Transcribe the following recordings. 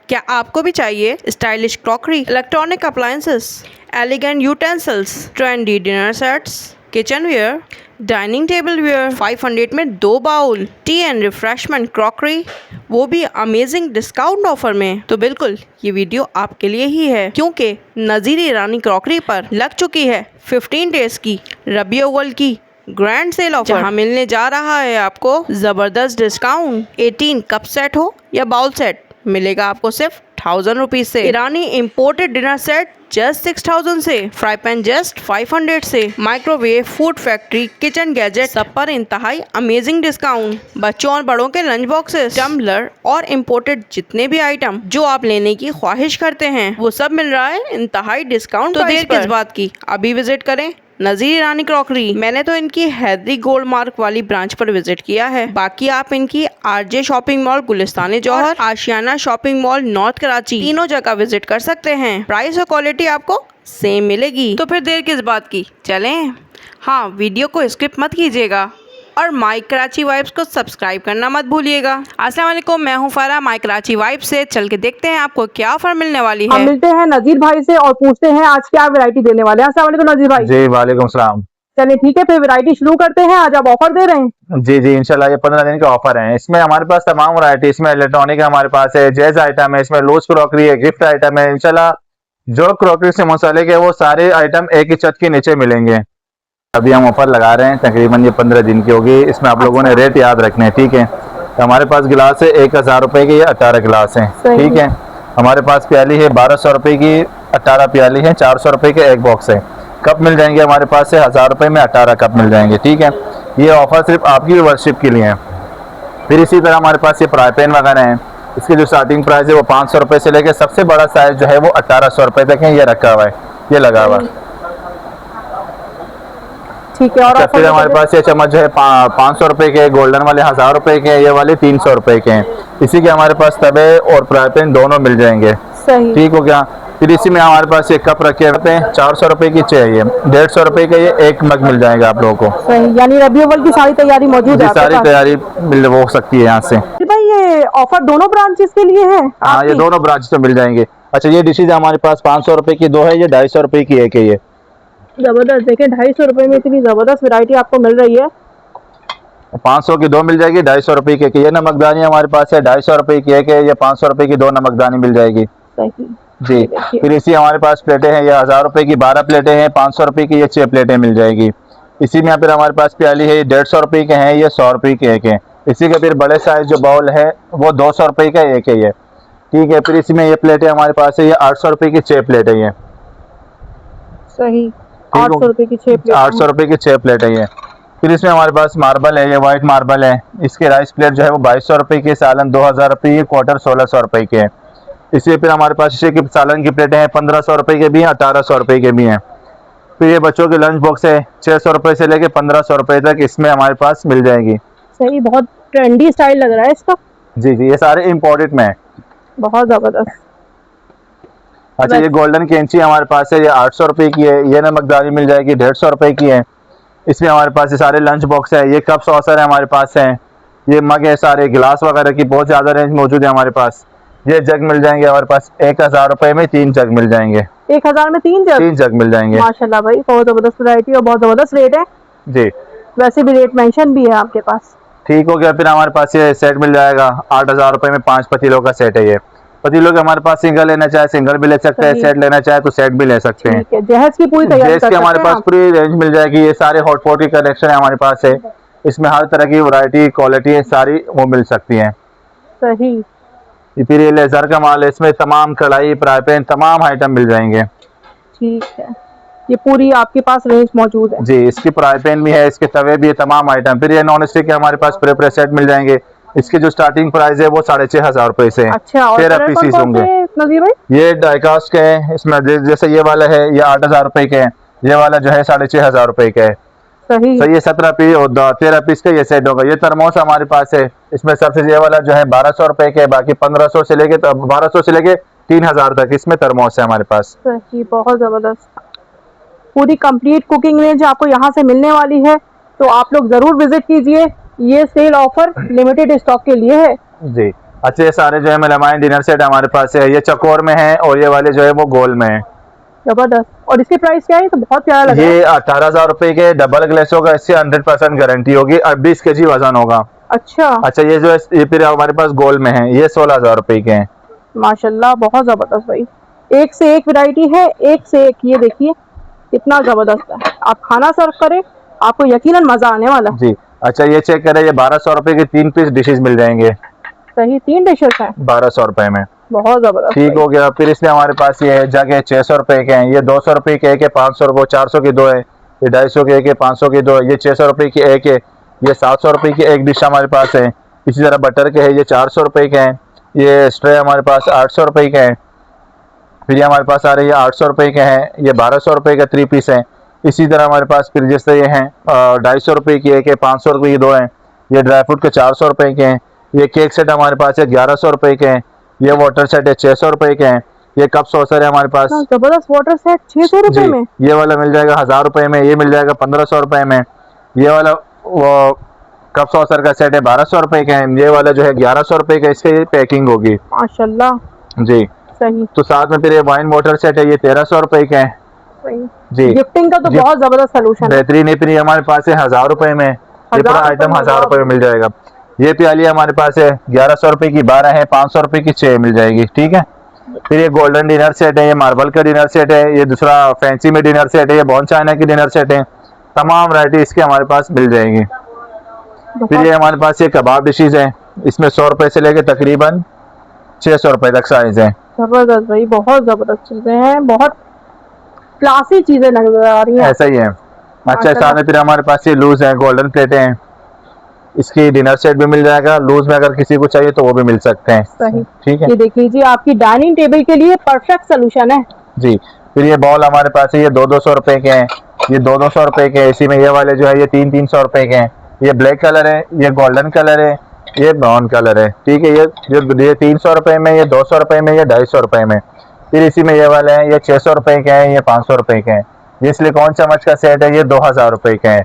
क्या आपको भी चाहिए stylish crockery, electronic appliances, elegant utensils, trendy dinner sets, kitchenware, dining table ware, 500 में 2 bowl, tea and refreshment crockery, वो भी अमेजिंग डिस्काउंट ऑफर में? तो बिल्कुल ये वीडियो आपके लिए ही है, क्योंकि नज़ीर ईरानी क्रॉकरी पर लग चुकी है 15 डेज की रबी अव्वल की ग्रैंड सेल ऑफर, जहाँ मिलने जा रहा है आपको जबरदस्त डिस्काउंट। 18 कप सेट हो या बाउल सेट, मिलेगा आपको सिर्फ 1000 रुपीज से। ईरानी इम्पोर्टेड डिनर सेट जस्ट 6000 से, फ्राई पैन जस्ट 500 से, microwave, food factory, kitchen gadget, सब पर इंतहाई अमेजिंग डिस्काउंट। बच्चों और बड़ों के लंच बॉक्सेस, टम्बलर और इम्पोर्टेड जितने भी आइटम जो आप लेने की ख्वाहिश करते हैं, वो सब मिल रहा है इंतहाई डिस्काउंट। तो देर किस बात की, अभी विजिट करें नज़ीर ईरानी क्रॉकरी। मैंने तो इनकी हैदरी गोल्ड मार्क वाली ब्रांच पर विजिट किया है, बाकी आप इनकी आरजे शॉपिंग मॉल गुलिस्तान जौहर, आशियाना शॉपिंग मॉल नॉर्थ कराची, तीनों जगह विजिट कर सकते हैं। प्राइस और क्वालिटी आपको सेम मिलेगी। तो फिर देर किस बात की, चलें। हाँ, वीडियो को स्किप मत कीजिएगा और माई कराची वाइब्स को सब्सक्राइब करना मत भूलिएगा। अस्सलाम वालेकुम, मैं हूँ फारा माई कराची वाइब्स से। चल के देखते हैं आपको क्या ऑफर मिलने वाली है। हम मिलते हैं नजीर भाई से और पूछते हैं आज क्या वैरायटी देने वाले हैं। अस्सलाम वालेकुम नजीर भाई। जी वालेकुम सलाम। चलिए ठीक है, फिर वैरायटी शुरू करते हैं। आज आप ऑफर दे रहे हैं? जी जी इंशाल्लाह, ये 15 दिन का ऑफर है। इसमें हमारे पास तमाम वैरायटी, इसमें इलेक्ट्रॉनिक हमारे पास है, जैज आइटम है, इसमें लूज क्रॉकरी है, गिफ्ट आइटम है। इंशाल्लाह जो क्रॉकरी से मुंसलिक है वो सारे आइटम एक ही छत के नीचे मिलेंगे। अभी हम ऑफर लगा रहे हैं, तकरीबन ये 15 दिन की होगी। इसमें आप लोगों ने रेट याद रखने हैं, ठीक है। तो हमारे पास गिलास है 1000 रुपए की, 18 गिलास है, ठीक है। हमारे पास प्याली है 1200 रुपए की, 18 प्याली है, 400 रुपए के एक बॉक्स है। कप मिल जाएंगे हमारे पास से 1000 रुपए में 18 कप मिल जाएंगे, ठीक है। ये ऑफर सिर्फ आपकी व्यूअरशिप के लिए है। फिर इसी तरह हमारे पास ये फ्राई पैन वगैरह हैं, इसकी जो स्टार्टिंग प्राइस है वो 500 रुपए से लेकर सबसे बड़ा साइज जो है वो 1800 रुपए तक है। ये रखा हुआ है, ये लगा हुआ है, ठीक है। और फिर हमारे पास ये चम्मच जो है 500 रुपए के, गोल्डन वाले 1000 रुपए के, ये वाले 300 रुपए के हैं। इसी के हमारे पास तवे और फ्राई पैन दोनों मिल जाएंगे, सही, ठीक हो गया। फिर इसी में हमारे पास ये कप रखे हुए हैं 400 रुपए की चाहिए, 150 रुपए का ये एक मग मिल जाएगा आप लोगों को, सही। यानी रबी अव्वल की सारी तैयारी मौजूद है, सारी तैयारी मिल हो सकती है यहाँ से। भाई ये ऑफर दोनों ब्रांचेस के लिए है? हाँ, ये दोनों ब्रांच में मिल जाएंगे। अच्छा, ये डिशेज हमारे पास 500 रुपए की 2 है, ये 250 रुपए की एक है। ये जबरदस्त, देखिए 250 रुपए में इतनी जबरदस्त वैरायटी आपको मिल रही है। 500 की 2 मिल जाएगी, 250 रुपए की एक। ये नमकदानी हमारे पास है 250 रुपए की एक है, ये 500 रुपए की 2 नमकदानी मिल जाएगी, सही जी। फिर इसी हमारे पास प्लेटें हैं, ये 1000 रुपए की 12 प्लेटें हैं, 500 रुपए की ये 6 प्लेटें मिल जाएगी। इसी में फिर हमारे पास प्याली है, 150 रुपए के हैं, ये 100 रुपए के एक है। इसी का फिर बड़े साइज जो बाउल है वो 200 रुपए का एक है, ये ठीक है। फिर इसी में ये प्लेटें हमारे पास है, ये 800 रुपए की 6 प्लेटें ये, सही। 800 रुपए की 6 प्लेट, 800 रुपए की 6 प्लेटें ये। फिर इसमें हमारे पास मार्बल है, ये व्हाइट मार्बल है, इसके राइस प्लेट जो है वो 2200 रुपए की, सालन 2000 रुपए की, क्वार्टर 1600 रुपए के है। इसी फिर हमारे पास शीशे की सालन की प्लेटें हैं, 1500 रुपए के भी हैं, 1800 रुपए के भी हैं। फिर ये बच्चों के लंच बॉक्स है, 600 रुपए से लेके 1500 रुपए तक इसमें हमारे पास मिल जाएगी। सही, बहुत ट्रेंडी स्टाइल लग रहा है इसका। जी जी, ये सारे इम्पोर्टेड में है, बहुत जबरदस्त। अच्छा, ये गोल्डन कैंची हमारे पास है, ये 800 रुपए की है। ये नमकदानी मिल जाएगी 150 रुपए की है। इसमें हमारे पास ये सारे लंच बॉक्स है, ये कप सॉसर है हमारे पास है, ये मग है, सारे गिलास वगैरह की बहुत ज्यादा रेंज मौजूद है हमारे पास। ये जग मिल जाएंगे हमारे पास 1000 रुपए में 3 जग मिल जाएंगे। 1000 में 3 जग? 3 जग मिल जाएंगे। माशाल्लाह भाई, बहुत जबरदस्त वैरायटी और बहुत जबरदस्त रेट है जी। वैसे भी रेट मेंशन भी है आपके पास, ठीक हो गया। फिर हमारे पास ये सेट मिल जाएगा 8000 रुपए में, 5 पतीलों का सेट है। ये पतीलों के हमारे पास सिंगल लेना चाहे सिंगल भी ले सकते हैं, सेट लेना चाहे तो सेट भी ले सकते हैं। जहेज की पूरी तैयारी जहेज की हमारे पास पूरी रेंज मिल जाएगी। ये सारे हॉटपॉट की कलेक्शन है हमारे पास है, इसमें हर तरह की वैरायटी क्वालिटी सारी वो मिल सकती है, सही। फिर ये लेजर का माल है, इसमें तमाम कढ़ाई, फ्राई पैन, तमाम आइटम मिल जाएंगे, ठीक है। ये पूरी आपके पास रेंज मौजूद है जी। इसकी फ्राई पैन भी है, इसके तवे भी है, तमाम आइटम। फिर ये नॉन स्टिक के हमारे पास पूरे सेट मिल जाएंगे। इसकी जो स्टार्टिंग प्राइस है वो 6500 रुपए से। अच्छा, 13 पीसीस होंगे। ये डाइकास्ट के है, इसमें जैसे ये वाला है ये 8000 रुपए के है, ये वाला जो है 6500 रुपए के है, सही। तो ये 17 पीस और 13 पीस का ये सेट होगा। ये थर्मोस हमारे पास है, इसमें सबसे ये वाला जो है 1200 रुपए के, बाकी 1500 से लेके 1200 से लेके 3000 तक इसमें थर्मोस है हमारे पास। सही, बहुत जबरदस्त। पूरी कंप्लीट कुकिंग रेंज आपको यहाँ से मिलने वाली है, तो आप लोग जरूर विजिट कीजिए। ये सेल ऑफर लिमिटेड स्टॉक के लिए है जी। अच्छा ये सारे जो है मेलामाइन डिनर सेट हमारे पास है, ये चकोर में है और ये वाले जो है वो गोल में है। जबरदस्त। और इसकी प्राइस क्या है? ये तो बहुत प्यारा लग रहा है। ये 18,000 रुपए के डबल ग्लेस होगा, इससे 100% गारंटी होगी और 20 kg वजन होगा। अच्छा अच्छा ये जो है ये फिर हमारे पास गोल में है, ये 16,000 रुपए के हैं। माशाल्लाह, बहुत जबरदस्त भाई। एक से एक वैरायटी है, एक से एक। ये देखिए कितना जबरदस्त है। आप खाना सर्व करें, आपको यकीनन मजा आने वाला है। जी अच्छा ये चेक करें, ये 1200 रुपए के 3 पीस डिशेज मिल जाएंगे। सही, 3 डिशेस हैं। 1200 रुपए में बहुत जबरदस्त ठीक भाई। हो गया। फिर इसमें हमारे पास ये है जग है, 600 रुपए के हैं, ये 200 रुपए के एक है, 500 रुपए 400 की दो है, ये 250 के एक है, 500 की दो है, ये 600 रुपए की एक है, ये 700 रुपए की एक डिश हमारे पास है। इसी तरह बटर के है, ये 400 रुपए के हैं, ये स्ट्रे हमारे पास 800 रुपए के हैं। फिर ये हमारे पास आ रहे हैं 800 रुपए के हैं, ये 1200 रुपए का 3 पीस है। इसी तरह हमारे पास फिर जैसे ये हैं 250 रुपए की एक है, 500 रुपए की दो हैं, ये ड्राई फ्रूट के 400 रुपए के हैं, ये केक सेट हमारे पास है 1100 रुपए के हैं, ये वाटर सेट है 600 रुपए के हैं, ये कप सॉसर है हमारे पास। जबरदस्त वाटर सेट 600 रुपए जी में। ये वाला मिल जाएगा 1000 रुपए में, ये मिल जाएगा 1500 रुपए में। ये वाला वो कप सॉसर का सेट है 1200 रुपए के हैं, ये वाला जो है 1100 रुपए का, इसकी पैकिंग होगी। माशाल्लाह। जी सही तो साथ में फिर ये वाइन वाटर सेट है, ये 1300 रुपए के हैं। सही। जी गिफ्टिंग का तो गिफ्ट- बहुत जबरदस्त सोल्यूशन है। बेहतरीन है। फिर ये हमारे पास है 1000 रुपए में, ये पूरा 1000 आइटम रुपए 1000 में, रुपए में मिल जाएगा। ये प्याली हमारे पास है 1100 रुपए की 12 है, 500 रुपए की 6 मिल जाएगी। ठीक है। फिर ये गोल्डन डिनर सेट है, ये मार्बल का डिनर सेट है, ये दूसरा फैंसी में डिनर सेट है, ये बॉन चाइना की डिनर सेट है। तमाम वैरायटी इसके हमारे पास मिल जाएगी। फिर ये हमारे पास ये कबाब डिशेज है, इसमें 100 रुपए से लेके तकरीबन 600 रुपए तक साइज है। जबरदस्त भाई, बहुत जबरदस्त चीजें हैं, बहुत क्लासी चीजें नजर आ रही हैं। ऐसा ही है। अच्छा माशाल्लाह। साथ में फिर हमारे पास ये लूज है, गोल्डन प्लेटें हैं, इसकी डिनर सेट भी मिल जाएगा। लूज में अगर किसी को चाहिए तो वो भी मिल सकते हैं। सही। ठीक है ये देख लीजिए, आपकी डाइनिंग टेबल के लिए परफेक्ट सोल्यूशन है। जी। फिर ये बॉल हमारे पास है, ये 200 रुपए के हैं, ये 200 रुपए के हैं। इसी में ये वाले जो है ये 300 रुपए के हैं। ये ब्लैक कलर है, ये गोल्डन कलर है, ये ब्राउन कलर है। ठीक है। ये 300 रुपए में, ये 200 रुपए में, ये 250 रुपए में। फिर इसी में ये वाले हैं, ये 600 रुपए के हैं, ये 500 रुपए के हैं। ये सिलिकॉन चम्मच का सेट है, ये 2000 रुपए के हैं।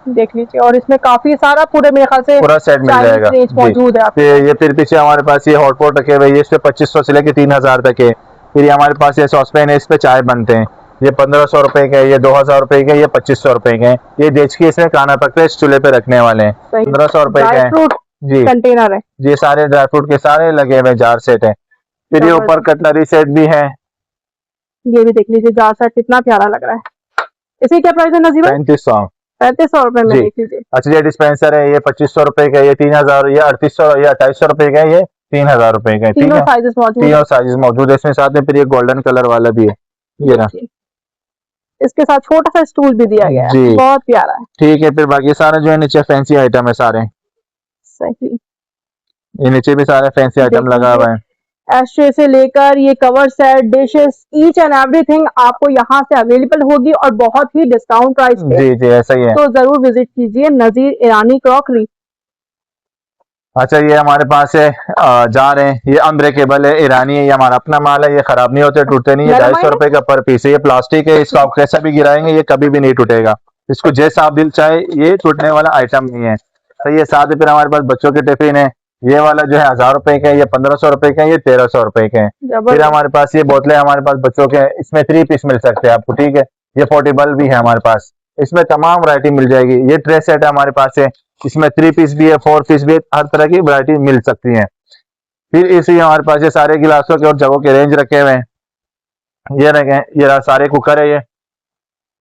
देख लीजिए, और इसमें काफी सारा पूरे मेरे ख्याल से पूरा सेट मिल Chinese जाएगा। range जी। मौजूद है आपके। ये फिर पीछे हमारे पास ये हॉट पॉट रखे हुए, ये इस पे 2500 से लेके 3000 तक है। फिर ये हमारे पास ये सॉसपैन है, इस पे चाय बनते हैं, ये 1500 रुपए के, ये 2000 रुपए के, ये 2500 रुपए के। ये डेचकी इसमें खाना पकते इस चूल्हे पे रखने वाले हैं, 1500 रुपए के ड्राई हैं। फ्रूट जी कंटेनर है। ये सारे ड्राई फ्रूट के सारे लगे हुए जार सेट है। फिर ये ऊपर कटलरी सेट भी है, ये भी देख लीजिए, जार सेट कितना प्यारा लग रहा है। इसकी क्या प्राइस है नजीब? 3500। 3500 रुपए में। जी। देख लीजिए, अच्छा ये डिस्पेंसर है, ये 2500 रुपए का, ये 3000, ये 3800, ये 2800 रुपए का, ये 3000 रुपए का। ठीक तीनों है। साइजेस मौजूद हैं। तीनों साइज मौजूद है इसमें। साथ में फिर ये गोल्डन कलर वाला भी है, ये रहा। इसके साथ छोटा सा स्टूल भी दिया गया है, जी। बहुत प्यारा है। ठीक है। फिर बाकी सारे जो है नीचे फैंसी आइटम है सारे, सही। ये नीचे भी सारे फैंसी आइटम देख लगा हुआ लीजिए, है। एस्ट्रे से लेकर ये cover set, dishes, each and everything आपको यहाँ से अवेलेबल होगी और बहुत ही डिस्काउंट प्राइस पे। जी जी ऐसा ही है। तो जरूर विजिट कीजिए नजीर ईरानी क्रॉकरी। अच्छा ये हमारे पास है जार है, ये अनब्रेकेबल है, ईरानी है, ये हमारा अपना माल है, ये खराब नहीं होते, टूटते नहीं है। मेरा 250 रुपए का पर पीस है, ये प्लास्टिक है, इसको आप कैसा भी गिराएंगे ये कभी भी नहीं टूटेगा। इसको जैसा आप दिल चाहे, ये टूटने वाला आइटम नहीं है। तो ये साथ ही फिर हमारे पास बच्चों के टिफिन है, ये वाला जो है 1000 रुपए का है, ये 1500 रुपए का है, ये 1300 रुपए के हैं। फिर जबरदस्त। हमारे पास ये बोतलें हमारे पास बच्चों के, इसमें 3 पीस मिल सकते हैं आपको। ठीक है। ये पोर्टेबल भी है हमारे पास, इसमें तमाम वैरायटी मिल जाएगी। ये ट्रे सेट है हमारे पास है, इसमें 3 पीस भी है, 4 पीस भी है, हर तरह की वैरायटी मिल सकती है। फिर इसी हमारे पास ये सारे गिलासों के और जगहों के रेंज रखे हुए हैं। ये रखे, ये सारे कुकर है, ये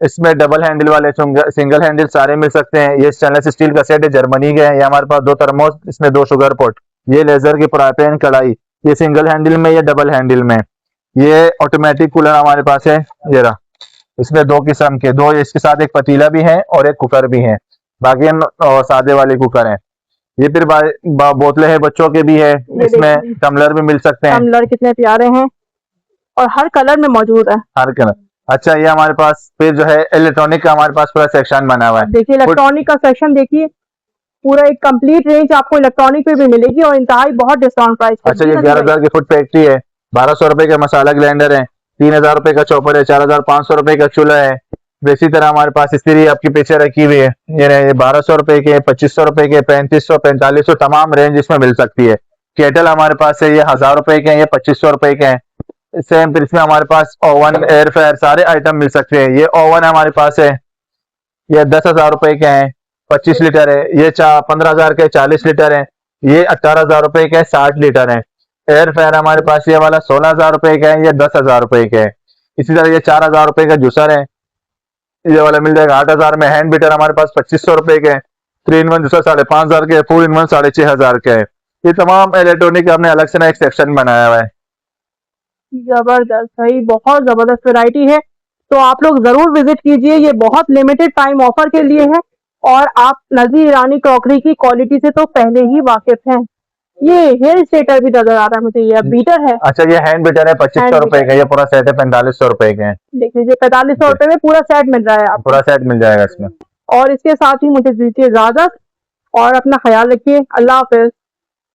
इसमें डबल हैंडल वाले, सिंगल हैंडल सारे मिल सकते हैं। ये स्टेनलेस स्टील का सेट है, जर्मनी का है। ये हमारे पास 2 थर्मोस, इसमें 2 शुगर पॉट, ये लेजर की फ्राई पैन कढ़ाई, ये सिंगल हैंडल में, ये डबल हैंडल में। ये ऑटोमेटिक कूलर हमारे पास है, ये रहा, इसमें 2 किस्म के, 2 इसके साथ एक पतीला भी है और एक कुकर भी है, बाकी सादे वाले कुकर हैं। ये फिर बोतलें हैं, बच्चों के भी है, इसमें टम्बलर भी मिल सकते हैं। टम्बलर कितने प्यारे हैं और हर कलर में मौजूद है। हर कलर। अच्छा ये हमारे पास फिर जो है इलेक्ट्रॉनिक का हमारे पास पूरा सेक्शन बना हुआ है। देखिए इलेक्ट्रॉनिक का सेक्शन देखिए, पूरा एक कंप्लीट रेंज आपको इलेक्ट्रॉनिक पे भी मिलेगी और इंतहाई बहुत डिस्काउंट प्राइस पे। अच्छा ये 11,000 की फुट फैक्ट्री है, 1200 रुपए का मसाला ग्राइंडर है, 3000 रुपए का चॉपर है, 4500 रुपए का चूल्हा है। इसी तरह हमारे पास इस्त्री आपकी पीछे रखी हुई है, ये 1200 रुपए के, 2500 रुपए के, 3500, 4500, तमाम रेंज इसमें मिल सकती है। केटल हमारे पास है, ये 1000 रुपए के हैं, ये 2500 रुपए के हैं। सेम फिर इसमें हमारे पास ओवन, एयर फ्रायर सारे आइटम मिल सकते हैं। ये ओवन हमारे पास है, ये 10,000 रुपए के हैं, 25 लीटर है। ये 15,000 के 40 लीटर है। ये 18,000 रुपए के 60 लीटर है। एयर फ्रायर हमारे पास ये वाला 16,000 रुपए का है, ये 10,000 रुपए के है। इसी तरह ये 4,000 रुपए का जूसर है, ये वाला मिल जाएगा 8,000 में। हैंड बीटर हमारे पास 2500 रुपए के हैं। 3 in 1 जूसर 5,500 के, 4 in 1 6,500 के है। ये तमाम इलेक्ट्रॉनिक हमने अलग से ना एक सेक्शन बनाया हुआ है। जबरदस्त भाई, बहुत जबरदस्त वैरायटी है। तो आप लोग जरूर विजिट कीजिए, ये बहुत लिमिटेड टाइम ऑफर के लिए है। और आप नज़ीर ईरानी क्रॉकरी की क्वालिटी से तो पहले ही वाकिफ हैं। ये हेयर स्ट्रेटर भी नजर आ रहा है मुझे, ये बीटर है। अच्छा, ये हैंड बीटर है 2500 रुपए का, ये पूरा सेट है 4500 रुपए के हैं। देख लीजिए 4500 रुपए में पूरा सेट मिल रहा है आपको। पूरा सेट मिल जाएगा इसमें। और इसके साथ ही मुझे दीजिए इजाजत और अपना ख्याल रखिए। अल्लाह हाफिज।